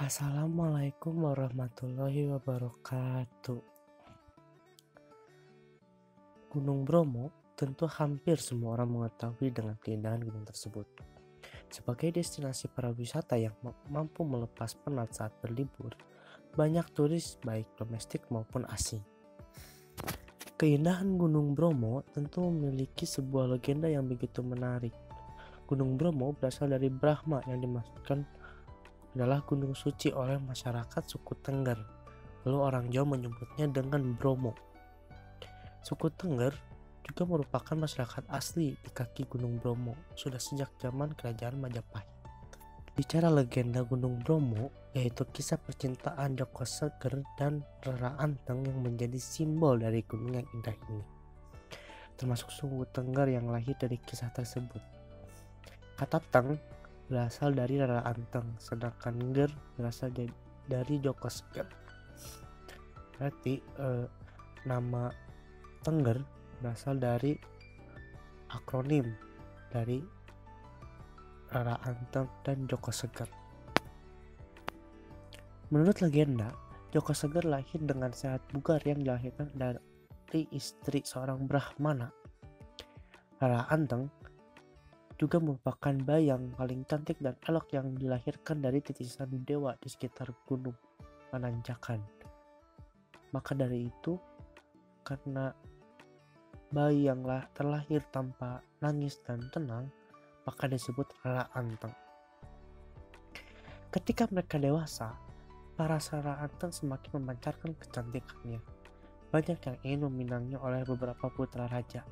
Assalamualaikum warahmatullahi wabarakatuh. Gunung Bromo tentu hampir semua orang mengetahui dengan keindahan gunung tersebut. Sebagai destinasi para wisata yang mampu melepas penat saat berlibur, banyak turis baik domestik maupun asing. Keindahan Gunung Bromo tentu memiliki sebuah legenda yang begitu menarik. Gunung Bromo berasal dari Brahma yang dimaksudkan adalah gunung suci oleh masyarakat suku Tengger. Lalu orang Jawa menyebutnya dengan Bromo. Suku Tengger juga merupakan masyarakat asli di kaki Gunung Bromo sudah sejak zaman Kerajaan Majapahit. Bicara legenda Gunung Bromo, yaitu kisah percintaan Joko Seger dan Rara Anteng yang menjadi simbol dari gunung yang indah ini. Termasuk suku Tengger yang lahir dari kisah tersebut. Kata Teng berasal dari Rara Anteng, sedangkan Ger berasal dari Joko Seger. Berarti nama Tengger berasal dari akronim dari Rara Anteng dan Joko Seger. Menurut legenda, Joko Seger lahir dengan sehat bugar yang dilahirkan dari istri seorang Brahmana. Rara Anteng juga merupakan bayi yang paling cantik dan elok yang dilahirkan dari titisan dewa di sekitar gunung Pananjakan. Maka dari itu, karena bayi yang terlahir tanpa nangis dan tenang, maka disebut Rara Anteng. Ketika mereka dewasa, para Rara Anteng semakin memancarkan kecantikannya. Banyak yang ingin meminangnya oleh beberapa putra raja.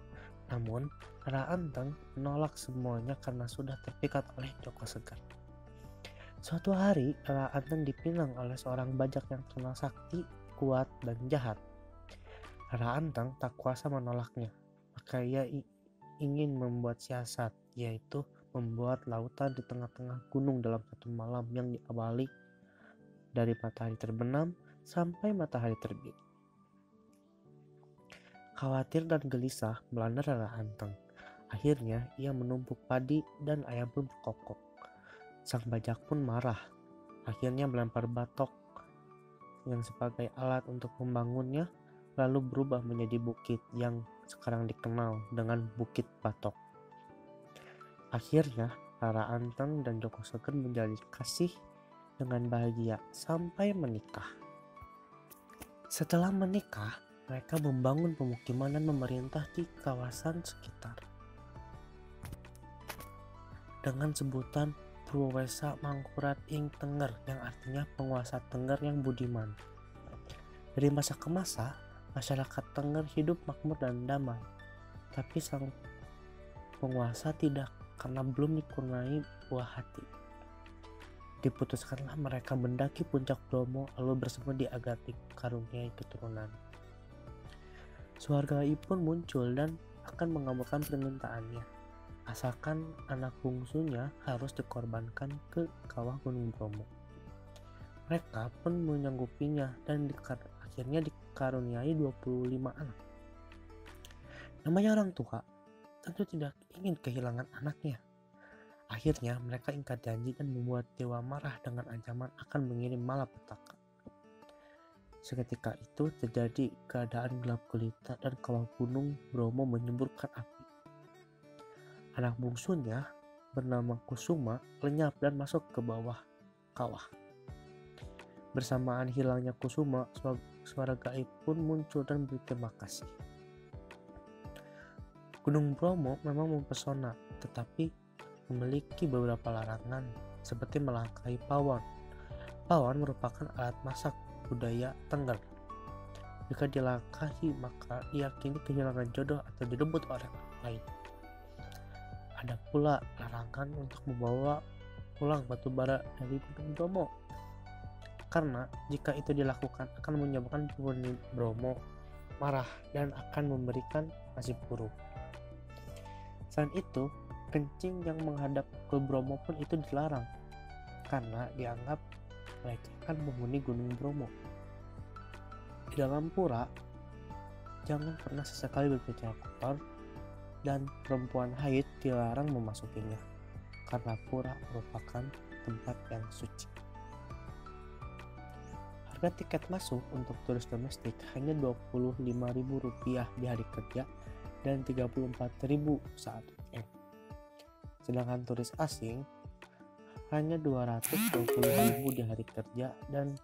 Namun, Rara Anteng menolak semuanya karena sudah terpikat oleh Joko Seger. Suatu hari, Rara Anteng dipinang oleh seorang bajak yang terkenal sakti, kuat, dan jahat. Rara Anteng tak kuasa menolaknya, maka ia ingin membuat siasat, yaitu membuat lautan di tengah-tengah gunung dalam satu malam yang diawali dari matahari terbenam sampai matahari terbit. Khawatir dan gelisah melanda Rara Anteng. Akhirnya ia menumpuk padi dan ayam pun berkokok. Sang bajak pun marah. Akhirnya melempar batok yang sebagai alat untuk membangunnya, lalu berubah menjadi bukit yang sekarang dikenal dengan Bukit Batok. Akhirnya Rara Anteng dan Joko Seger menjalin kasih dengan bahagia sampai menikah. Setelah menikah, mereka membangun pemukiman dan memerintah di kawasan sekitar dengan sebutan Purwowesa Mangkurat ing Tengger, yang artinya penguasa Tengger yang budiman. Dari masa ke masa, masyarakat Tengger hidup makmur dan damai. Tapi sang penguasa tidak, karena belum dikurniai buah hati. Diputuskanlah mereka mendaki puncak Bromo lalu bersemedi agar dikaruniai keturunan. Suhargai pun muncul dan akan mengabulkan permintaannya, asalkan anak bungsunya harus dikorbankan ke kawah Gunung Bromo. Mereka pun menyanggupinya dan akhirnya dikaruniai 25 anak. Namanya orang tua, tentu tidak ingin kehilangan anaknya. Akhirnya mereka ingkar janji dan membuat dewa marah dengan ancaman akan mengirim malapetaka. Seketika itu terjadi keadaan gelap gulita dan kawah Gunung Bromo menyemburkan api. Anak bungsunya bernama Kusuma lenyap dan masuk ke bawah kawah. Bersamaan hilangnya Kusuma, suara gaib pun muncul dan berterima kasih. Gunung Bromo memang mempesona, tetapi memiliki beberapa larangan, seperti melangkahi pawon. Pawon merupakan alat masak budaya Tengger. Jika dilangkahi, maka diyakini kehilangan jodoh atau direbut oleh orang lain. Ada pula larangan untuk membawa pulang batu bara dari Gunung Bromo, karena jika itu dilakukan akan menyebabkan penghuni Bromo marah dan akan memberikan nasib buruk. Selain itu, kencing yang menghadap ke Bromo pun itu dilarang, karena dianggap melecehkan penghuni Gunung Bromo. Di dalam pura, jangan pernah sesekali berbicara kotor, dan perempuan haid dilarang memasukinya, karena pura merupakan tempat yang suci. Harga tiket masuk untuk turis domestik hanya Rp25.000 di hari kerja dan Rp34.000 saat weekend. Sedangkan turis asing hanya Rp220.000 di hari kerja dan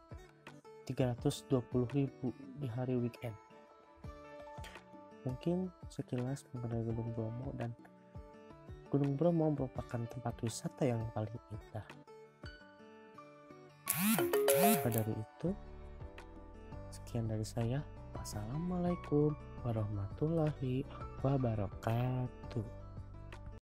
Rp320.000 di hari weekend. Mungkin sekilas mengenai Gunung Bromo, dan Gunung Bromo merupakan tempat wisata yang paling indah. Maka dari itu, sekian dari saya. Wassalamualaikum warahmatullahi wabarakatuh.